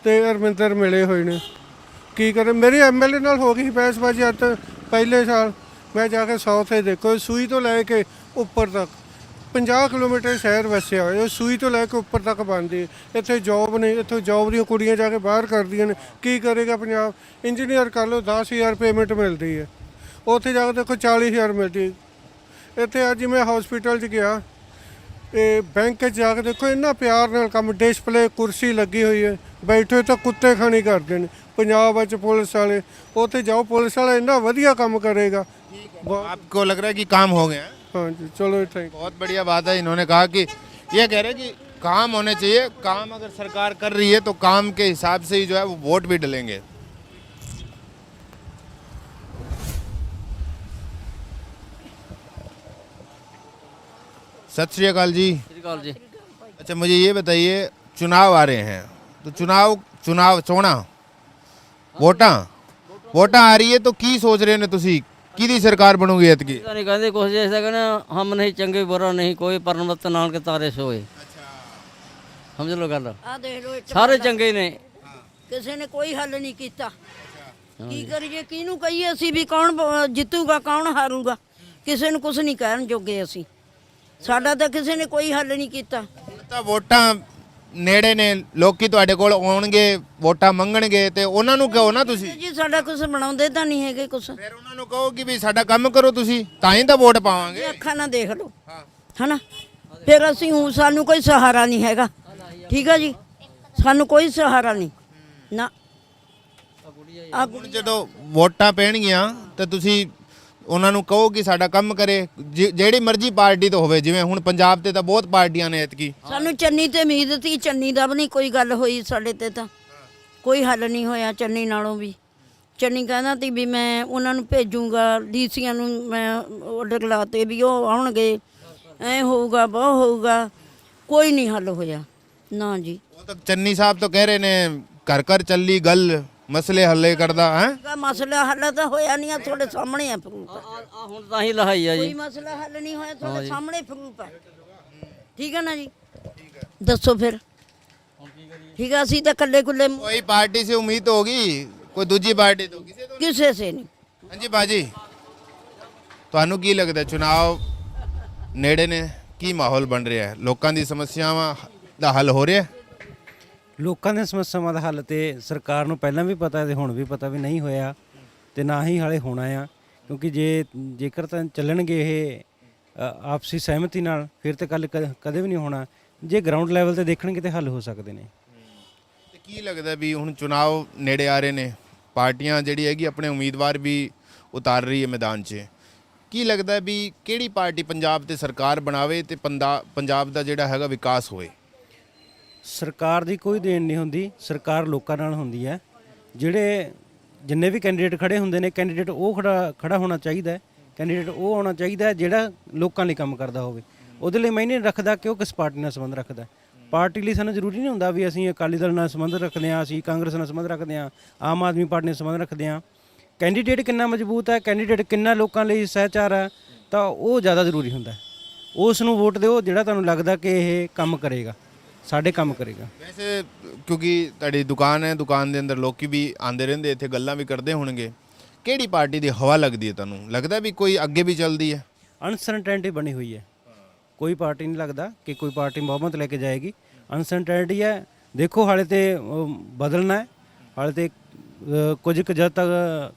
ਤੇ ਅਰਮਿੰਦਰ ਮਿਲੇ ਹੋਏ ਨੇ। ਕੀ ਕਰੇ, ਮੇਰੀ ਐਮਐਲਏ ਨਾਲ ਹੋ ਗਈ ਬਹਿਸਬਾਜ਼ੀ ਅੱਜ ਪਹਿਲੇ ਸਾਲ। ਮੈਂ ਜਾ ਕੇ ਸਾਊਥ 'ਚ ਦੇਖੋ, ਸੂਈ ਤੋਂ ਲੈ ਕੇ ਉੱਪਰ ਤੱਕ 50 ਕਿਲੋਮੀਟਰ ਸ਼ਹਿਰ ਵਸਿਆ ਹੋਇਆ, ਸੂਈ ਤੋਂ ਲੈ ਕੇ ਉੱਪਰ ਤੱਕ ਬਣਦੀ। ਇੱਥੇ ਜੋਬ ਨਹੀਂ, ਇੱਥੋਂ ਜੋਬ ਦੀਆਂ ਕੁੜੀਆਂ ਜਾ ਕੇ ਬਾਹਰ ਕਰਦੀਆਂ ਨੇ। ਕੀ ਕਰੇਗਾ ਪੰਜਾਬ? ਇੰਜੀਨੀਅਰ ਕਰ ਲਓ, 10,000 ਪੇਮੈਂਟ ਮਿਲਦੀ ਹੈ, ਉੱਥੇ ਜਾ ਕੇ ਦੇਖੋ 40,000 ਮਿਲਦੀ। ਇੱਥੇ ਅੱਜ ਮੈਂ ਹਸਪੀਟਲ 'ਚ ਗਿਆ, ਇਹ ਬੈਂਕ 'ਚ ਜਾ ਕੇ ਦੇਖੋ, ਇੰਨਾ ਪਿਆਰ ਨਾਲ ਕੰਮ, ਡਿਸਪਲੇ ਕੁਰਸੀ ਲੱਗੀ ਹੋਈ ਹੈ, ਬੈਠੇ ਤਾਂ ਕੁੱਤੇ ਖਾਣੀ ਕਰਦੇ ਨੇ। ਪੰਜਾਬ ਵਿੱਚ ਪੁਲਿਸ ਵਾਲੇ, ਉੱਥੇ ਜਾਓ, ਪੁਲਿਸ ਵਾਲਾ ਇੰਨਾ ਵਧੀਆ ਕੰਮ ਕਰੇਗਾ। आपको लग रहा है कि काम हो गया? हाँ जी, चलो थैंक। बहुत बढ़िया बात है। इन्होंने कहा कि ये कह रहे हैं कि काम होने चाहिए, काम अगर सरकार कर रही है तो काम के हिसाब से ही जो है वो वोट भी डलेंगे। सत श्री अकाल जी। जी अच्छा, मुझे ये बताइए, चुनाव आ रहे हैं तो चुनाव चोणा वोटा आ रही है तो की सोच रहे ने तुसी किहदी सरकार बनूगी एतकी? नहीं कहते कुछ जैसा कहना हम नहीं चंगे बुरा नहीं कोई परमत नाल के तारे सोए। समझ लो गल, ਆ ਦੇਖ ਲੋ सारे चंगे ने। ਕਿਸੇ ਨੇ ਕੋਈ ਹੱਲ ਨਹੀਂ ਕੀਤਾ। ਕੀ ਕਰੀਏ, ਕਿਹਨੂੰ ਕਹੀਏ ਅਸੀਂ ਵੀ ਕੌਣ ਜਿੱਤੂਗਾ ਕੌਣ ਹਾਰੂਗਾ? ਕਿਸੇ ਨੂੰ ਕੁਝ ਨਹੀਂ ਕਹਿਣ ਜੋਗੇ ਅਸੀਂ। ਸਾਡਾ ਤਾਂ ਕਿਸੇ ਨੇ ਕੋਈ ਹੱਲ ਨਹੀਂ ਕੀਤਾ। ਤਾਂ ਵੋਟਾਂ ਨੇੜੇ ਨੇ, ਲੋਕੀ ਤੁਹਾਡੇ ਕੋਲ ਆਉਣਗੇ, ਵੋਟਾਂ ਮੰਗਣਗੇ ਤੇ ਉਹਨਾਂ ਨੂੰ ਕਹੋ ਨਾ ਤੁਸੀਂ। ਜੀ ਸਾਡਾ ਕੁਝ ਬਣਾਉਂਦੇ ਤਾਂ ਨਹੀਂ ਹੈਗੇ ਕੁਝ। ਫਿਰ ਉਹਨਾਂ ਨੂੰ ਕਹੋ ਕਿ ਵੀ ਸਾਡਾ ਕੰਮ ਕਰੋ ਤੁਸੀਂ, ਤਾਂ ਹੀ ਤਾਂ ਵੋਟ ਪਾਵਾਂਗੇ। ਅੱਖਾਂ ਨਾਲ ਦੇਖ ਲਓ, ਹਨਾ? ਫਿਰ ਅਸੀਂ ਸਾਨੂੰ ਕੋਈ ਸਹਾਰਾ ਨਹੀਂ ਹੈਗਾ। ਠੀਕ ਆ ਜੀ, ਸਾਨੂੰ ਕੋਈ ਸਹਾਰਾ ਨਹੀਂ ਨਾ। ਹੁਣ ਜਦੋਂ ਵੋਟਾਂ ਪੈਣਗੀਆਂ ਤਾਂ ਤੁਸੀਂ ਉਹਨਾਂ ਨੂੰ ਕਹੋ ਕਿ ਸਾਡਾ ਕੰਮ ਕਰੇ, ਜਿਹੜੀ ਮਰਜ਼ੀ ਪਾਰਟੀ ਤੋਂ ਹੋਵੇ। ਜਿਵੇਂ ਹੁਣ ਪੰਜਾਬ ਤੇ ਤਾਂ ਬਹੁਤ ਪਾਰਟੀਆਂ ਨੇ ਐਤਕੀ। ਸਾਨੂੰ ਚੰਨੀ ਤੇ ਉਮੀਦ ਸੀ, ਚੰਨੀ ਦਾ ਵੀ ਨਹੀਂ ਕੋਈ ਗੱਲ ਹੋਈ ਸਾਡੇ ਤੇ ਤਾਂ। ਕੋਈ ਹੱਲ ਨਹੀਂ ਹੋਇਆ ਚੰਨੀ ਨਾਲੋਂ ਵੀ। ਚੰਨੀ ਕਹਿੰਦਾ ਤੀ ਵੀ ਮੈਂ ਉਹਨਾਂ ਨੂੰ ਭੇਜੂੰਗਾ, ਡੀਸੀਆਂ ਨੂੰ ਮੈਂ ਆਰਡਰ ਲਾਤੇ ਵੀ ਉਹ ਆਉਣਗੇ, ਐ ਹੋਊਗਾ ਬਹੁ ਹੋਊਗਾ, ਕੋਈ ਨਹੀਂ ਹੱਲ ਹੋਇਆ ਨਾ ਜੀ। वो तो चन्नी साहब तो कह रहे ने घर घर चली गल मसले हल्ले करदा है। ਦਾ ਮਸਲਾ ਹੱਲ ਤਾਂ ਹੋਇਆ ਨਹੀਂ ਆ, ਤੁਹਾਡੇ ਸਾਹਮਣੇ ਆ ਪ੍ਰੂਫ। ਆ ਹੁਣ ਤਾਂ ਹੀ ਲਹਾਈ ਆ ਕੋਈ ਜੀ। ਮਸਲਾ ਹੱਲ ਨਹੀਂ ਹੋਇਆ, ਤੁਹਾਡੇ ਸਾਹਮਣੇ ਪ੍ਰੂਫ ਹੈ। ਠੀਕ ਹੈ ਨਾ ਜੀ, ਦੱਸੋ ਫਿਰ। ਠੀਕ ਹੈ, ਅਸੀਂ ਤਾਂ ਕੱਲੇ ਕੁੱਲੇ कोई पार्टी से उम्मीद तो होगी, कोई दूजी पार्टी तो किसी तो ਕਿਸੇ ਸੇ ਨਹੀਂ। हाँ जी बाजी, ਤੁਹਾਨੂੰ ਕੀ ਲੱਗਦਾ ਚੁਣਾਵ ਨੇੜੇ ਨੇ, ਕੀ ਮਾਹੌਲ ਬਣ ਰਿਹਾ ਹੈ? ਲੋਕਾਂ ਦੀ ਸਮੱਸਿਆਵਾਂ ਦਾ ਹੱਲ ਹੋ ਰਿਹਾ ਹੈ? ਲੋਕਾਂ ਦੀਆਂ ਸਮੱਸਿਆਵਾਂ ਦਾ ਹੱਲ ਤੇ ਸਰਕਾਰ ਨੂੰ ਪਹਿਲਾਂ ਵੀ ਪਤਾ ਤੇ ਹੁਣ ਵੀ ਪਤਾ ਵੀ ਨਹੀਂ ਹੋਇਆ ਤੇ ਨਾ ਹੀ ਹਾਲੇ ਹੋਣਾ ਆ, ਕਿਉਂਕਿ ਜੇਕਰ ਤਾਂ ਚੱਲਣਗੇ ਇਹ ਆਪਸੀ ਸਹਿਮਤੀ ਨਾਲ ਫਿਰ ਤੇ ਕੱਲ ਕਦੇ ਵੀ ਨਹੀਂ ਹੋਣਾ। ਜੇ ਗਰਾਊਂਡ ਲੈਵਲ ਤੇ ਦੇਖਣਗੇ ਤੇ ਹੱਲ ਹੋ ਸਕਦੇ ਨੇ। ਤੇ ਕੀ ਲੱਗਦਾ ਵੀ ਹੁਣ ਚੁਣਾਵ ਨੇੜੇ ਆ ਰਹੇ ਨੇ, ਪਾਰਟੀਆਂ ਜਿਹੜੀ ਹੈਗੀ ਆਪਣੇ ਉਮੀਦਵਾਰ ਵੀ ਉਤਾਰ ਰਹੀ ਹੈ ਮੈਦਾਨ 'ਚ, ਕੀ ਲੱਗਦਾ ਵੀ ਕਿਹੜੀ ਪਾਰਟੀ ਪੰਜਾਬ ਤੇ ਸਰਕਾਰ ਬਣਾਵੇ ਤੇ ਪੰਜਾਬ ਦਾ ਜਿਹੜਾ ਹੈਗਾ ਵਿਕਾਸ ਹੋਵੇ? ਸਰਕਾਰ ਦੀ ਕੋਈ ਦੇਣ ਨਹੀਂ ਹੁੰਦੀ, ਸਰਕਾਰ ਲੋਕਾਂ ਨਾਲ ਹੁੰਦੀ ਹੈ। ਜਿਹੜੇ ਜਿੰਨੇ ਵੀ ਕੈਂਡੀਡੇਟ ਖੜੇ ਹੁੰਦੇ ਨੇ, ਕੈਂਡੀਡੇਟ ਉਹ ਖੜਾ ਹੋਣਾ ਚਾਹੀਦਾ ਹੈ। ਕੈਂਡੀਡੇਟ ਉਹ ਆਉਣਾ ਚਾਹੀਦਾ ਹੈ ਜਿਹੜਾ ਲੋਕਾਂ ਲਈ ਕੰਮ ਕਰਦਾ ਹੋਵੇ। ਉਹਦੇ ਲਈ ਮੈਂ ਨਹੀਂ ਰੱਖਦਾ ਕਿ ਉਹ ਕਿਸ ਪਾਰਟੀ ਨਾਲ ਸੰਬੰਧ ਰੱਖਦਾ। ਪਾਰਟੀ ਲਈ ਸਾਨੂੰ ਜ਼ਰੂਰੀ ਨਹੀਂ ਹੁੰਦਾ ਵੀ ਅਸੀਂ ਅਕਾਲੀ ਦਲ ਨਾਲ ਸੰਬੰਧ ਰੱਖਦੇ ਹਾਂ, ਅਸੀਂ ਕਾਂਗਰਸ ਨਾਲ ਸੰਬੰਧ ਰੱਖਦੇ ਹਾਂ, ਆਮ ਆਦਮੀ ਪਾਰਟੀ ਨਾਲ ਸੰਬੰਧ ਰੱਖਦੇ ਹਾਂ। ਕੈਂਡੀਡੇਟ ਕਿੰਨਾ ਮਜ਼ਬੂਤ ਹੈ, ਕੈਂਡੀਡੇਟ ਕਿੰਨਾ ਲੋਕਾਂ ਲਈ ਸਹਿਚਾਰ ਹੈ, ਤਾਂ ਉਹ ਜ਼ਿਆਦਾ ਜ਼ਰੂਰੀ ਹੁੰਦਾ। ਉਸ ਨੂੰ ਵੋਟ ਦਿਓ ਜਿਹੜਾ ਤੁਹਾਨੂੰ ਲੱਗਦਾ ਕਿ ਇਹ ਕੰਮ ਕਰੇਗਾ, ਸਾਡੇ ਕੰਮ ਕਰੇਗਾ। ਵੈਸੇ ਕਿਉਂਕਿ ਤੁਹਾਡੀ ਦੁਕਾਨ ਹੈ, ਦੁਕਾਨ ਦੇ ਅੰਦਰ ਲੋਕੀ ਵੀ ਆਉਂਦੇ ਰਹਿੰਦੇ, ਇੱਥੇ ਗੱਲਾਂ ਵੀ ਕਰਦੇ ਹੋਣਗੇ, ਕਿਹੜੀ ਪਾਰਟੀ ਦੀ ਹਵਾ ਲੱਗਦੀ ਹੈ ਤੁਹਾਨੂੰ? ਲੱਗਦਾ ਵੀ ਕੋਈ ਅੱਗੇ ਵੀ ਚੱਲਦੀ ਹੈ? ਅਨਸਰਟਨਟੀ ਬਣੀ ਹੋਈ ਹੈ, ਕੋਈ ਪਾਰਟੀ ਨਹੀਂ ਲੱਗਦਾ ਕਿ ਕੋਈ ਪਾਰਟੀ ਬਹੁਮਤ ਲੈ ਕੇ ਜਾਏਗੀ। ਅਨਸਰਟਨਟੀ ਹੈ। ਦੇਖੋ ਹਾਲੇ ਤੇ ਬਦਲਣਾ ਹੈ, ਹਾਲੇ ਤੇ ਕੁਝ ਕੁ ਜਦ ਤੱਕ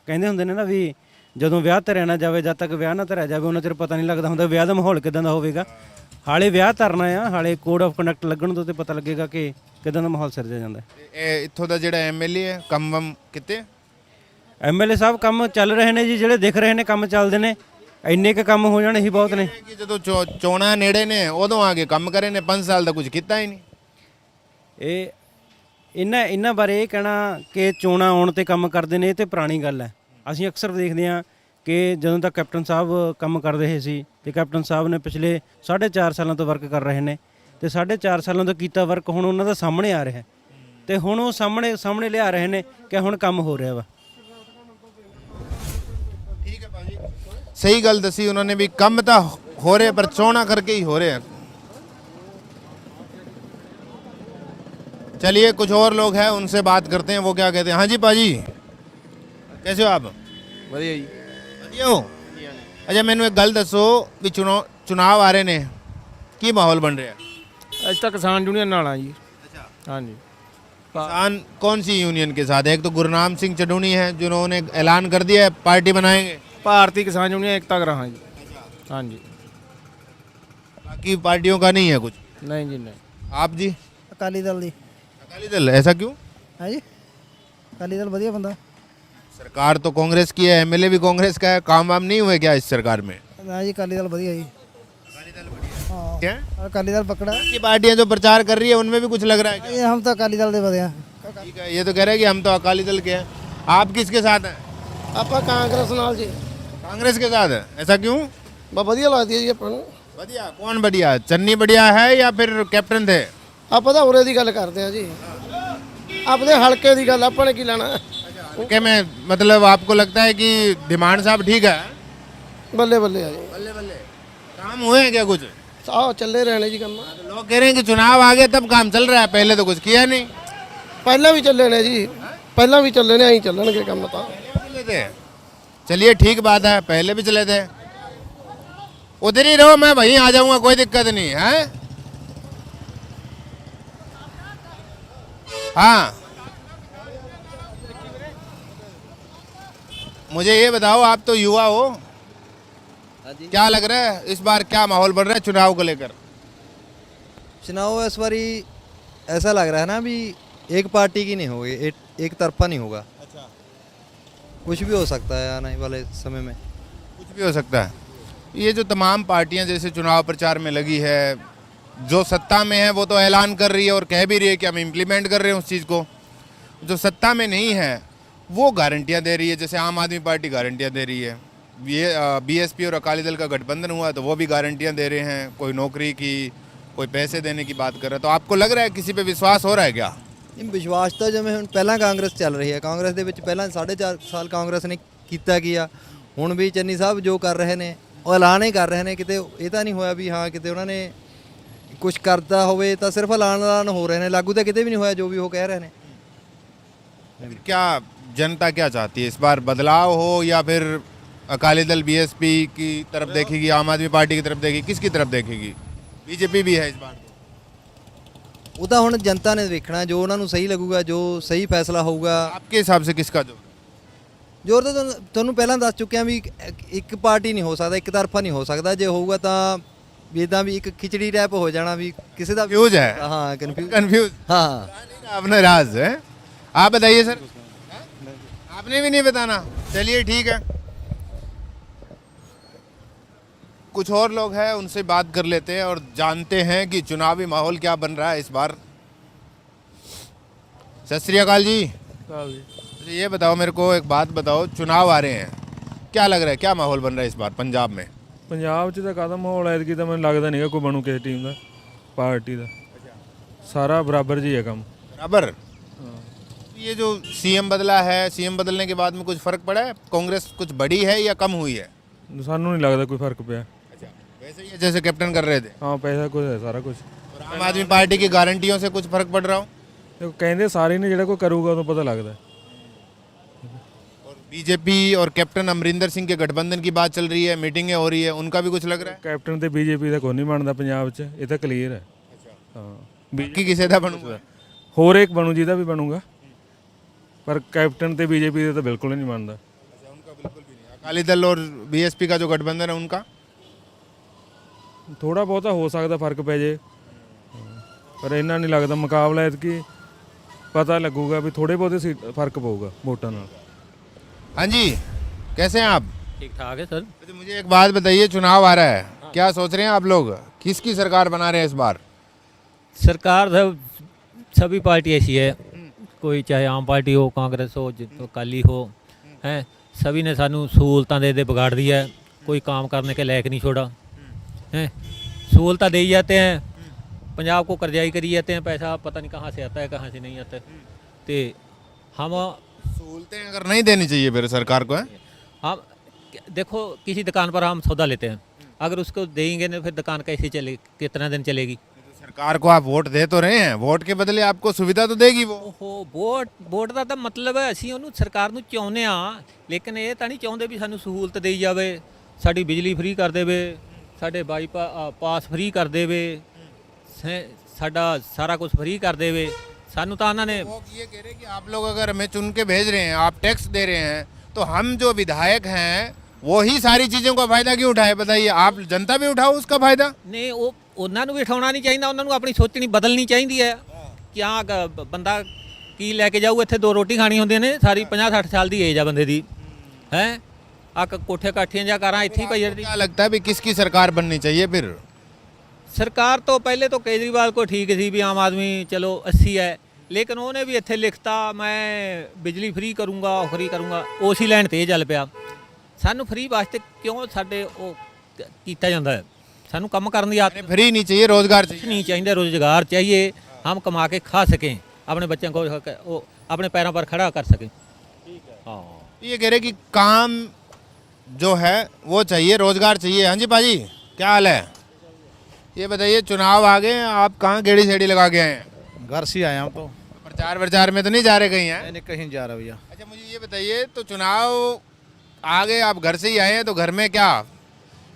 ਕਹਿੰਦੇ ਹੁੰਦੇ ਨੇ ਨਾ ਵੀ ਜਦੋਂ ਵਿਆਹ ਧਰਿਆ ਨਾ ਜਾਵੇ, ਜਦ ਤੱਕ ਵਿਆਹ ਨਾ ਧਰਿਆ ਜਾਵੇ ਉਹਨਾਂ ਚਿਰ ਪਤਾ ਨਹੀਂ ਲੱਗਦਾ ਹੁੰਦਾ ਵਿਆਹ ਦਾ ਮਾਹੌਲ ਕਿਦਾਂ ਦਾ ਹੋਵੇਗਾ। ਹਾਲੇ ਵਿਆਹ ਧਰਨਾ ਆ, ਹਾਲੇ ਕੋਡ ਆਫ ਕੰਡਕਟ ਲੱਗਣ ਤੋਂ ਤੇ ਪਤਾ ਲੱਗੇਗਾ ਕਿ ਕਿਦਾਂ ਦਾ ਮਾਹੌਲ ਸਿਰਜਿਆ ਜਾਂਦਾ। ਇਹ ਇੱਥੋਂ ਦਾ ਜਿਹੜਾ ਐਮਐਲਏ ਹੈ ਕੰਮ ਕਿਤੇ? ਐਮਐਲਏ ਸਾਹਿਬ ਕੰਮ ਚੱਲ ਰਹੇ ਨੇ ਜੀ, ਜਿਹੜੇ ਦਿਖ ਰਹੇ ਨੇ ਕੰਮ ਚੱਲਦੇ ਨੇ, ਇੰਨੇ ਕੁ ਕੰਮ ਹੋ ਜਾਣੇ ਹੀ ਬਹੁਤ ਨੇ। ਕਿ ਜਦੋਂ ਚੋਣਾਂ ਨੇੜੇ ਨੇ ਉਦੋਂ ਆ ਕੇ ਕੰਮ ਕਰੇ ਨੇ, 5 ਸਾਲ ਦਾ ਕੁਝ ਕੀਤਾ ਹੀ ਨਹੀਂ। ਇਹ ਇਹਨਾਂ ਬਾਰੇ ਇਹ ਕਹਿਣਾ ਕਿ ਚੋਣਾਂ ਆਉਣ ਤੇ ਕੰਮ ਕਰਦੇ ਨੇ, ਇਹ ਤੇ ਪੁਰਾਣੀ ਗੱਲ ਹੈ। ਅਸੀਂ ਅਕਸਰ ਦੇਖਦੇ ਹਾਂ ਕਿ ਜਦੋਂ ਤੱਕ ਕੈਪਟਨ ਸਾਹਿਬ ਕੰਮ ਕਰ ਰਹੇ ਸੀ ਤੇ ਕੈਪਟਨ ਸਾਹਿਬ ਨੇ ਪਿਛਲੇ 4.5 ਸਾਲਾਂ ਤੋਂ ਵਰਕ ਕਰ ਰਹੇ ਨੇ ਤੇ 4.5 ਸਾਲਾਂ ਤੋਂ ਕੀਤਾ ਵਰਕ ਹੁਣ ਉਹਨਾਂ ਦਾ ਸਾਹਮਣੇ ਆ ਰਿਹਾ ਤੇ ਹੁਣ ਉਹ ਸਾਹਮਣੇ ਲਿਆ ਰਹੇ ਨੇ ਕਿ ਹੁਣ ਕੰਮ ਹੋ ਰਿਹਾ ਵਾ। ਠੀਕ ਹੈ ਭਾਜੀ, ਸਹੀ ਗੱਲ ਦੱਸੀ ਉਹਨਾਂ ਨੇ ਵੀ ਕੰਮ ਤਾਂ ਹੋ ਰਿਹਾ ਪਰ ਚੋਣਾਂ ਕਰਕੇ ਹੀ ਹੋ ਰਿਹਾ। चलिए कुछ और लोग हैं, उनसे बात करते हैं, वो क्या कहते हैं। हाँ जी पाजी, कैसे हो आप? ਵਧੀਆ ਜੀ। ਵਧੀਆ ਹੋ? ਅੱਛਾ ਮੈਨੂੰ ਇੱਕ ਗੱਲ ਦੱਸੋ ਵੀ ਚੁਣਾਵ ਆ ਰਹੇ ਨੇ, ਕੀ ਮਾਹੌਲ ਬਣ ਰਿਹਾ? ਅੱਜ ਤੱਕ ਕਿਸਾਨ ਯੂਨੀਅਨ ਨਾਲ ਆ ਜੀ। अच्छा, हाँ जी। किसान कौन सी यूनियन के साथ है? एक तो गुरनाम सिंह चडूनी है जिन्होंने ऐलान कर दिया है पार्टी बनाएंगे, भारतीय किसान यूनियन एकता ग्रह हाँ जी। हाँ जी। बाकी पार्टियों का नहीं है कुछ? नहीं जी नहीं। आप जी? ਅਕਾਲੀ ਦਲ ਦੀ। अकाली दल, ऐसा क्यों? ਹੈ ਜੀ, ਅਕਾਲੀ ਦਲ ਵਧੀਆ ਬੰਦਾ। सरकार तो कांग्रेस की है, एमएलए भी कांग्रेस का है, काम वाम नहीं हुए क्या इस सरकार में? ਨਾ ਜੀ ਅਕਾਲੀ ਦਲ ਵਧੀਆ ਜੀ। क्या ਅਕਾਲੀ ਦਲ ਪਕੜਾ। की पार्टियां जो प्रचार कर रही है उनमें भी कुछ लग रहा है क्या? ਇਹ ਹਮ ਤਾਂ ਅਕਾਲੀ ਦਲ ਦੇ ਵਧੇ ਆ। ठीक है, ये तो कह रहे हैं कि हम तो अकाली दल के हैं। आप किसके साथ हैं? ਆਪਾਂ ਕਾਂਗਰਸ ਨਾਲ ਜੀ। कांग्रेस के साथ है, ऐसा क्यों? ਬਾ ਵਧੀਆ ਲੱਗਦੀ ਹੈ ਜੀ ਆਪਾਂ ਨੂੰ। बढ़िया, कौन बढ़िया? चन्नी बढ़िया है या फिर कैप्टन थे? ਆਪਾਂ ਤਾਂ ਉਰੇ ਦੀ ਗੱਲ ਕਰਦੇ ਆ ਜੀ, ਆਪਣੇ ਹਲਕੇ ਦੀ ਗੱਲ ਆਪਾਂ ਨੇ ਕੀ ਲੈਣਾ। के में मतलब आपको लगता है कि डिमांड साहब ठीक है? ਬੱਲੇ ਬੱਲੇ ਆ ਜੀ। बल्ले बल्ले काम हुए हैं क्या कुछ? ਆਹ ਚੱਲੇ ਰਹਿਣੇ ਜੀ ਕੰਮ। लोग कह रहे हैं कि चुनाव आ गए तब काम चल रहा है, पहले तो कुछ किया नहीं। ਪਹਿਲਾਂ ਵੀ ਚੱਲੇ ਨੇ ਜੀ, ਪਹਿਲਾਂ ਵੀ ਚੱਲੇ ਨੇ, ਐਂ ਚੱਲਣਗੇ ਕੰਮ ਤਾਂ। चले थे, चलिए ठीक बात है, पहले भी चले थे। उधर ही रहो, मैं वहीं आ जाऊंगा, कोई दिक्कत नहीं है। हाँ, मुझे ये बताओ, आप तो युवा हो, क्या लग रहा है इस बार क्या माहौल बन रहा है चुनाव को लेकर? चुनाव इस बारी ऐसा लग रहा है ना भी एक पार्टी की नहीं होगी, एक तरफा नहीं होगा। अच्छा, कुछ भी हो सकता है आने वाले समय में। कुछ भी हो सकता है। ये जो तमाम पार्टियां जैसे चुनाव प्रचार में लगी है, जो सत्ता में है वो तो ऐलान कर रही है और कह भी रही है कि हम इम्प्लीमेंट कर रहे हैं उस चीज़ को। जो सत्ता में नहीं है वो गारंटियां दे रही है, जैसे आम आदमी पार्टी गारंटियां दे रही है, ये बीएसपी और अकाली दल का गठबंधन हुआ तो वो भी गारंटियां दे रहे हैं, कोई नौकरी की, कोई पैसे देने की बात कर रहा है। तो आपको लग रहा है किसी पे विश्वास हो रहा है क्या? ਵਿਸ਼ਵਾਸ ਤਾਂ ਜਿਵੇਂ ਹੁਣ ਪਹਿਲਾਂ ਕਾਂਗਰਸ ਚੱਲ ਰਹੀ ਹੈ, ਕਾਂਗਰਸ ਦੇ ਵਿੱਚ ਪਹਿਲਾਂ 4.5 ਸਾਲ ਕਾਂਗਰਸ ਨੇ ਕੀਤਾ ਕੀ ਆ, ਹੁਣ ਵੀ ਚੰਨੀ ਸਾਹਿਬ ਜੋ ਕਰ ਰਹੇ ਨੇ ਉਹ ਐਲਾਨ ਹੀ ਕਰ ਰਹੇ ਨੇ, ਕਿਤੇ ਇਹ ਤਾਂ ਨਹੀਂ ਹੋਇਆ ਵੀ ਹਾਂ ਕਿਤੇ ਉਹਨਾਂ ਨੇ ਕੁਝ ਕਰਦਾ ਹੋਵੇ, ਤਾਂ ਸਿਰਫ ਐਲਾਨ ਹੋ ਰਹੇ ਨੇ, ਲਾਗੂ ਤਾਂ ਕਿਤੇ ਵੀ ਨਹੀਂ ਹੋਇਆ ਜੋ ਵੀ ਉਹ ਕਹਿ ਰਹੇ ਨੇ। क्या जनता क्या चाहती है इस बार, बदलाव हो या फिर अकाली दल बीएसपी की तरफ देखेगी, आम आदमी पार्टी की तरफ देखेगी, किसकी तरफ देखेगी? बीजेपी भी है इस बार। ਉਹ ਤਾਂ ਹੁਣ ਜਨਤਾ ਨੇ ਵੇਖਣਾ, ਜੋ ਉਹਨਾਂ ਨੂੰ ਸਹੀ ਲੱਗੂਗਾ, ਜੋ ਸਹੀ ਫੈਸਲਾ ਹੋਊਗਾ। आपके हिसाब से किसका जोर? ਜ਼ੋਰ ਤਾਂ ਤੁਹਾਨੂੰ ਪਹਿਲਾਂ ਦੱਸ ਚੁੱਕਿਆ ਵੀ ਇੱਕ ਪਾਰਟੀ ਨਹੀਂ ਹੋ ਸਕਦਾ, ਇੱਕ ਤਰਫਾ ਨਹੀਂ ਹੋ ਸਕਦਾ। ਜੇ ਹੋਊਗਾ ਤਾਂ ਵੀ ਇਦਾਂ ਵੀ ਇੱਕ ਖਿਚੜੀ ਟਾਈਪ ਹੋ ਜਾਣਾ ਵੀ ਕਿਸੇ ਦਾ Confuse है? ਹਾਂ ਕਨਫਿਊਜ਼ कंफ्यूज? ਹਾਂ। अपने राज है। आप बताइए सर। आपने भी नहीं बताना, चलिए ठीक है। कुछ और लोग हैं, उनसे बात कर लेते हैं और जानते हैं कि चुनावी माहौल क्या बन रहा है इस बार। सत श्री अकाल जी। ये बताओ मेरे को, एक बात बताओ, चुनाव आ रहे हैं, क्या लग रहा है, क्या माहौल बन रहा है इस बार पंजाब में? ਪੰਜਾਬ 'ਚ ਤਾਂ ਕਾਹਦਾ ਮਾਹੌਲ ਐਤਕੀ ਤਾਂ ਮੈਨੂੰ ਲੱਗਦਾ ਨਹੀਂਗਾ ਕੋਈ ਬਣੂ ਕਿਸੇ ਟੀਮ ਦਾ, ਪਾਰਟੀ ਦਾ ਸਾਰਾ ਬਰਾਬਰ ਜੀ ਹੈ ਕੰਮ। बराबर। ये जो सीएम बदला है, सीएम बदलने के बाद में कुछ फर्क पड़ा है? कांग्रेस कुछ बढ़ी है या कम हुई है? ਸਾਨੂੰ ਨਹੀਂ ਲੱਗਦਾ ਕੋਈ ਫਰਕ ਪਿਆ। वैसे ही है जैसे कैप्टन कर रहे थे। ਹਾਂ ਪੈਸਾ ਕੁਝ ਹੈ ਸਾਰਾ ਕੁਝ। और आम आदमी पार्टी की गारंटियों से कुछ फर्क पड़ रहा हो? ਦੇਖੋ ਕਹਿੰਦੇ ਸਾਰੇ ਨੇ, ਜਿਹੜਾ ਕੋਈ ਕਰੂਗਾ ਉਹਨੂੰ ਪਤਾ ਲੱਗਦਾ। और बीजेपी और कैप्टन अमरिंदर सिंह के गठबंधन की बात चल रही है, मीटिंगें हो रही है, उनका भी कुछ लग रहा है? ਕੈਪਟਨ ਤੇ ਬੀਜੇਪੀ ਦਾ ਕੋਈ ਨਹੀਂ ਬਣਦਾ ਪੰਜਾਬ 'ਚ, ਇਹ ਤਾਂ ਕਲੀਅਰ ਹੈ। ਹਾਂ कि किसे था बनूंगा? ਹੋਰ ਇੱਕ ਬਣੂ ਜਿਹਦਾ ਵੀ ਬਣੂਗਾ, ਪਰ ਕੈਪਟਨ ਤੇ ਬੀਜੇਪੀ ਦਾ ਤਾਂ ਬਿਲਕੁਲ ਹੀ ਨਹੀਂ ਬਣਦਾ। अकाली दल और बीएसपी का जो गठबंधन है उनका ਥੋੜਾ ਬਹੁਤਾ ਹੋ ਸਕਦਾ ਫਰਕ ਪੈ ਜੇ, ਪਰ ਇੰਨਾ ਨਹੀਂ ਲੱਗਦਾ। ਮੁਕਾਬਲਾ ਐਤਕੀ ਪਤਾ ਲੱਗੂਗਾ ਵੀ ਥੋੜੇ ਬਹੁਤੇ ਫਰਕ ਪਊਗਾ ਵੋਟਾਂ ਨਾਲ। हाँ जी, कैसे हैं आप? ठीक ठाक है सर। तो मुझे एक बात बताइए, चुनाव आ रहा है, क्या सोच रहे हैं आप लोग, किसकी सरकार बना रहे हैं इस बार? सरकार सभी पार्टी ऐसी है, कोई चाहे आम पार्टी हो, कांग्रेस हो, तो अकाली हो, हैं सभी ने सानू सहूलतां दे बिगाड़ दिया है, कोई काम करने के लायक नहीं छोड़ा, हैं सहूलतां दे जाते हैं, पंजाब को कर्जाई करी जाते हैं, पैसा पता नहीं कहाँ से आता है कहाँ से नहीं आता है। तो हम सहूलतें अगर नहीं देनी चाहिए फिर सरकार को, है? हम देखो किसी दुकान पर हम सौदा लेते हैं, अगर उसको देंगे ना फिर दुकान कैसे चले, कितना दिन चलेगी? सरकार को आप वोट दे तो रहे हैं, वोट के बदले आपको सुविधा तो देगी वो। ਉਹ ਵੋਟ ਦਾ ਤਾਂ ਮਤਲਬ ਹੈ ਅਸੀਂ ਉਹਨੂੰ ਸਰਕਾਰ ਨੂੰ ਚਾਹੁੰਦੇ ਆ, ਲੇਕਿਨ ਇਹ ਤਾਂ ਨਹੀਂ ਚਾਹੁੰਦੇ ਵੀ ਸਾਨੂੰ ਸਹੂਲਤ ਦੇਈ ਜਾਵੇ, ਸਾਡੀ ਬਿਜਲੀ ਫ੍ਰੀ ਕਰ ਦੇਵੇ, ਸਾਡੇ ਬਾਈਪਾਸ ਫ੍ਰੀ ਕਰ ਦੇਵੇ, ਸਾਡਾ ਸਾਰਾ ਕੁਝ ਫ੍ਰੀ ਕਰ ਦੇਵੇ। ਸਾਨੂੰ ਤਾਂ ਉਹਨਾਂ ਨੇ वो ये कह रहे हैं कि आप लोग अगर हमें चुन के भेज रहे हैं, आप टैक्स दे रहे हैं, तो हम जो विधायक हैं वो ही सारी चीज़ों का फायदा क्यों उठाए? बताइए, आप जनता भी उठाओ उसका फायदा। ਨਹੀਂ ਉਹਨਾਂ ਨੂੰ ਵੀ ਉਠਾਉਣਾ ਨਹੀਂ ਚਾਹੀਦਾ, ਉਹਨਾਂ ਨੂੰ ਆਪਣੀ ਸੋਚਣੀ ਬਦਲਣੀ ਚਾਹੀਦੀ ਹੈ। ਕਿਆ ਬੰਦਾ ਕੀ ਲੈ ਕੇ ਜਾਊ, ਇੱਥੇ 2 ਰੋਟੀ ਖਾਣੀ ਹੁੰਦੀਆਂ ਨੇ, ਸਾਰੀ 50-60 ਸਾਲ ਦੀ ਏਜ ਆ ਬੰਦੇ ਦੀ, ਹੈ ਆ ਕੋਠੇ ਕਾਠੀਆਂ ਜਾਂ ਕਾਰਾਂ ਇੱਥੇ ਹੀ ਪਈ ਜਾਂਦੀ। क्या लगता है भी किसकी सरकार बननी चाहिए फिर? ਸਰਕਾਰ ਤੋਂ ਪਹਿਲੇ तो केजरीवाल को ठीक थी भी आम आदमी चलो अच्छी है, लेकिन ਉਹਨੇ ਵੀ ਇੱਥੇ ਲਿਖਤਾ ਮੈਂ ਬਿਜਲੀ ਫ੍ਰੀ ਕਰੂੰਗਾ, ਫ੍ਰੀ ਕਰੂੰਗਾ, ਉਸੇ ਲਾਈਨ ਤੇ ਚੱਲ ਪਿਆ। ਸਾਨੂੰ ਫ੍ਰੀ ਵਾਸਤੇ ਕਿਉਂ ਸਾਡੇ ਉਹ ਕੀਤਾ ਜਾਂਦਾ ਹੈ? ਸਾਨੂੰ ਕੰਮ ਕਰਨ ਦੀ ਆਦਤ फ्री नहीं चाहिए, रोजगार चाहिए। नहीं चाहिए, रोजगार चाहिए, हम कमा के खा सकें, अपने बच्चों को वो अपने पैरों पर खड़ा कर सकें। हाँ ये कह रहे कि काम जो है वो चाहिए, रोजगार चाहिए। हाँ जी पाजी, क्या हाल है? ये बताइए, चुनाव आ गए, आप कहाँ गेड़ी सेड़ी लगा के आए हैं? घर से आया हूँ तो प्रचार में तो नहीं जा रहे कहीं हैं? नहीं कहीं जा रहा भैया। अच्छा मुझे ये बताइए, तो चुनाव आ गए, आप घर से ही आए हैं, तो घर में क्या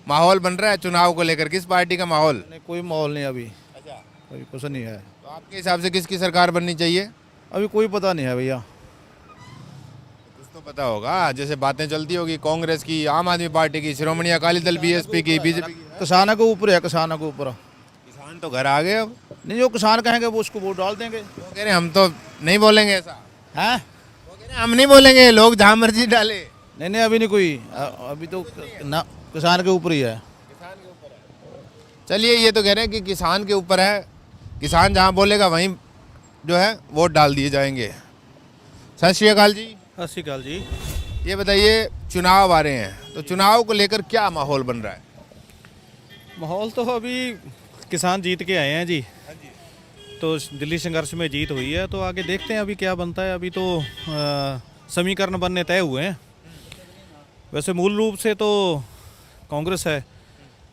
माहौल बन रहा है चुनाव को लेकर, किस पार्टी का माहौल? नहीं कोई माहौल नहीं अभी, अच्छा, अभी कुछ नहीं है। तो आपके हिसाब से किसकी सरकार बननी चाहिए? अभी कोई पता नहीं है भैया। कुछ तो पता होगा, जैसे बातें चलती होगी कांग्रेस की, आम आदमी पार्टी की, श्रोमणी अकाली दल बीएसपी की, बीजेपी की। किसानों के ऊपर है, किसानों के ऊपर। किसान तो घर आ गए अब। नहीं जो किसान कहेंगे वो उसको वोट डाल देंगे। वो कह रहे हम तो नहीं बोलेंगे ऐसा। हैं? वो कह रहे हम नहीं बोलेंगे, लोग जहाँ मर्जी डाले। नहीं नहीं अभी नहीं कोई, अभी तो ना किसान के ऊपर ही है। चलिए, ये तो कह रहे हैं कि किसान के ऊपर है, किसान जहाँ बोलेगा वहीं जो है वोट डाल दिए जाएंगे। सत श्री अकाल जी। सत श्री अकाल जी। ये बताइए, चुनाव आ रहे हैं तो चुनाव को लेकर क्या माहौल बन रहा है? माहौल तो अभी किसान जीत के आए हैं जी, तो दिल्ली संघर्ष में जीत हुई है, तो आगे देखते हैं अभी क्या बनता है। अभी तो समीकरण बनने तय हुए हैं। वैसे मूल रूप से तो कांग्रेस है,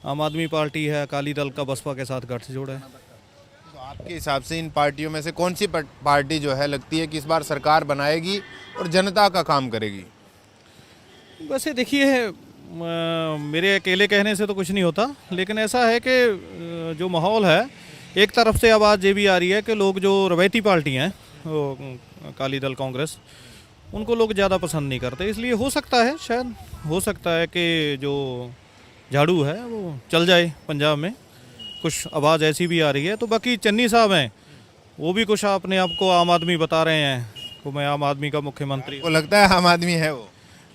आम आदमी पार्टी है, अकाली दल का बसपा के साथ गठजोड़ है। तो आपके हिसाब से इन पार्टियों में से कौन सी पार्टी जो है लगती है कि इस बार सरकार बनाएगी और जनता का काम करेगी? वैसे देखिए, मेरे अकेले कहने से तो कुछ नहीं होता, लेकिन ऐसा है कि जो माहौल है, एक तरफ से आवाज़ ये भी आ रही है कि लोग जो रवायती पार्टी हैं, वो अकाली दल कांग्रेस, उनको लोग ज़्यादा पसंद नहीं करते। इसलिए हो सकता है, शायद हो सकता है कि जो झाड़ू है वो चल जाए पंजाब में। कुछ आवाज़ ऐसी भी आ रही है। तो बाकी चन्नी साहब हैं, वो भी कुछ अपने आप को आम आदमी बता रहे हैं कि मैं आम आदमी का मुख्यमंत्री। वो लगता है आम आदमी है वो?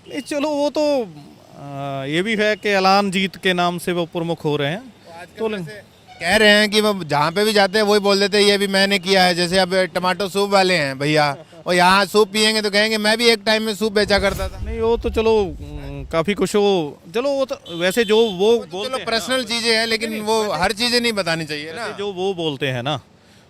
नहीं, चलो वो तो ये भी है कि ऐलान जीत के नाम से वो प्रमुख हो रहे हैं। तो कह रहे हैं कि वो जहाँ पे भी जाते हैं वही बोल देते हैं ये भी मैंने किया है। जैसे अब टमाटो सूप वाले हैं भैया, और यहाँ सूप पियेंगे तो कहेंगे मैं भी एक टाइम में सूप बेचा करता था। नहीं, वो तो चलो काफ़ी कुछ हो, चलो वो तो वैसे जो वो चलो पर्सनल चीज़ें हैं, लेकिन वो हर चीज़ें नहीं बतानी चाहिए ना। जो वो बोलते हैं ना,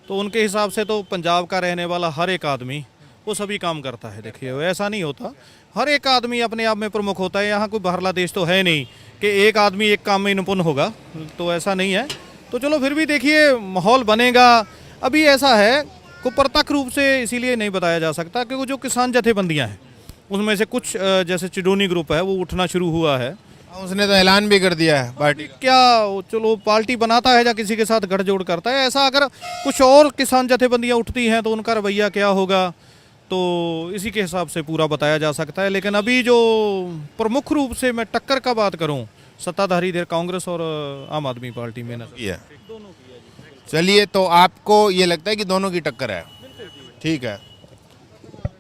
तो उनके हिसाब से तो पंजाब का रहने वाला हर एक आदमी वो सभी काम करता है। देखिए, ऐसा नहीं होता, हर एक आदमी अपने आप में प्रमुख होता है। यहाँ कोई बाहरला देश तो है नहीं कि एक आदमी एक काम में निपुण होगा, तो ऐसा नहीं है। तो चलो फिर भी देखिए माहौल बनेगा। अभी ऐसा है को प्रत्यक्ष रूप से इसीलिए नहीं बताया जा सकता कि वो जो किसान जथेबंदियाँ हैं उसमें से कुछ जैसे चिडोनी ग्रुप है वो उठना शुरू हुआ है। उसने तो ऐलान भी कर दिया है पार्टी। क्या चलो पार्टी बनाता है या किसी के साथ गठजोड़ करता है, ऐसा अगर कुछ और किसान जथेबंदियाँ उठती हैं तो उनका रवैया क्या होगा, तो इसी के हिसाब से पूरा बताया जा सकता है। लेकिन अभी जो प्रमुख रूप से मैं टक्कर का बात करूं, सत्ताधारी इधर कांग्रेस और आम आदमी पार्टी में नजर। चलिए, तो आपको ये लगता है कि दोनों की टक्कर है? ठीक है।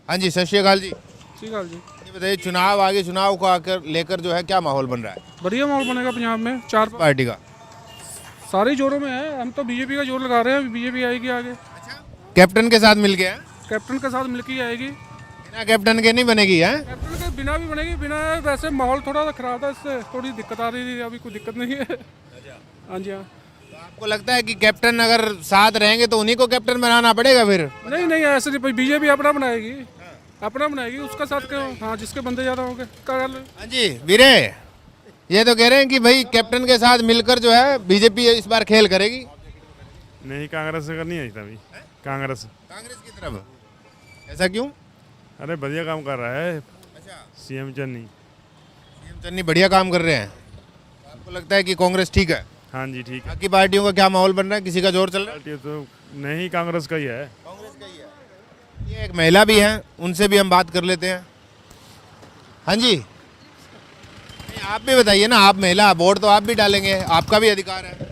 हाँ जी, सत श्री अकाल जी। सत श्री अकाल जी। ये बताइए, चुनाव आगे, चुनाव को आकर लेकर जो है क्या माहौल बन रहा है? बढ़िया माहौल बनेगा पंजाब में। 4 पार्टी का सारे जोरों में है। हम तो बीजेपी का जोर लगा रहे हैं, बीजेपी आएगी आगे। कैप्टन के साथ मिल गया? कैप्टन के साथ मिलकर ही आएगी। बिना कैप्टन के नहीं बनेगी है? कैप्टन के बिना भी बनेगी, बिना वैसे माहौल थोड़ा सा खराब था, इससे थोड़ी दिक्कत आ रही थी, अभी कोई दिक्कत नहीं है। हाँ जी हाँ। आपको लगता है कि कैप्टन अगर साथ रहेंगे तो उन्हीं को कैप्टन बनाना पड़ेगा फिर? नहीं नहीं, ऐसे नहीं, बीजेपी अपना बनाएगी, अपना बनाएगी, उसका साथ क्यों? हाँ, जिसके बंदे ज़्यादा होंगे। हाँ जी वीरे, ये तो कह रहे हैं कि भाई कैप्टन के साथ मिलकर जो है बीजेपी इस बार खेल करेगी। नहीं, कांग्रेस से करनी है अभी। कांग्रेस की तरफ? ऐसा क्यों? अरे बढ़िया काम कर रहा है सीएम चन्नी। सीएम चन्नी बढ़िया काम कर रहे हैं। आपको लगता है कि कांग्रेस ठीक है? हाँ जी, ठीक है। बाकी पार्टियों का क्या माहौल बन रहा है? किसी का जोर चल रहा है? तो नहीं, कांग्रेस का ही है। कांग्रेस का ही है। ये एक महिला भी है, उनसे भी हम बात कर लेते हैं। हाँ जी, आप भी बताइए ना, आप महिला, वोट तो आप भी डालेंगे, आपका भी अधिकार है।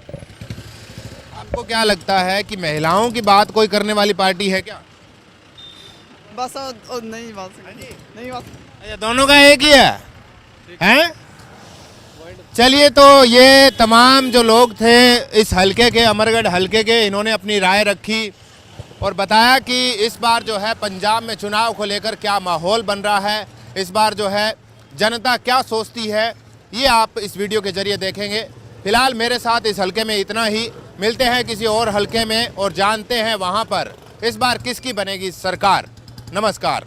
आपको क्या लगता है कि महिलाओं की बात कोई करने वाली पार्टी है क्या? बस नहीं बात नहीं बात। अच्छा, दोनों का एक ही है हैं? चलिए, तो ये तमाम जो लोग थे इस हलके के, अमरगढ़ हलके के, इन्होंने अपनी राय रखी और बताया कि इस बार जो है पंजाब में चुनाव को लेकर क्या माहौल बन रहा है, इस बार जो है जनता क्या सोचती है, ये आप इस वीडियो के जरिए देखेंगे। फिलहाल मेरे साथ इस हलके में इतना ही। मिलते हैं किसी और हलके में और जानते हैं वहाँ पर इस बार किसकी बनेगी सरकार। नमस्कार।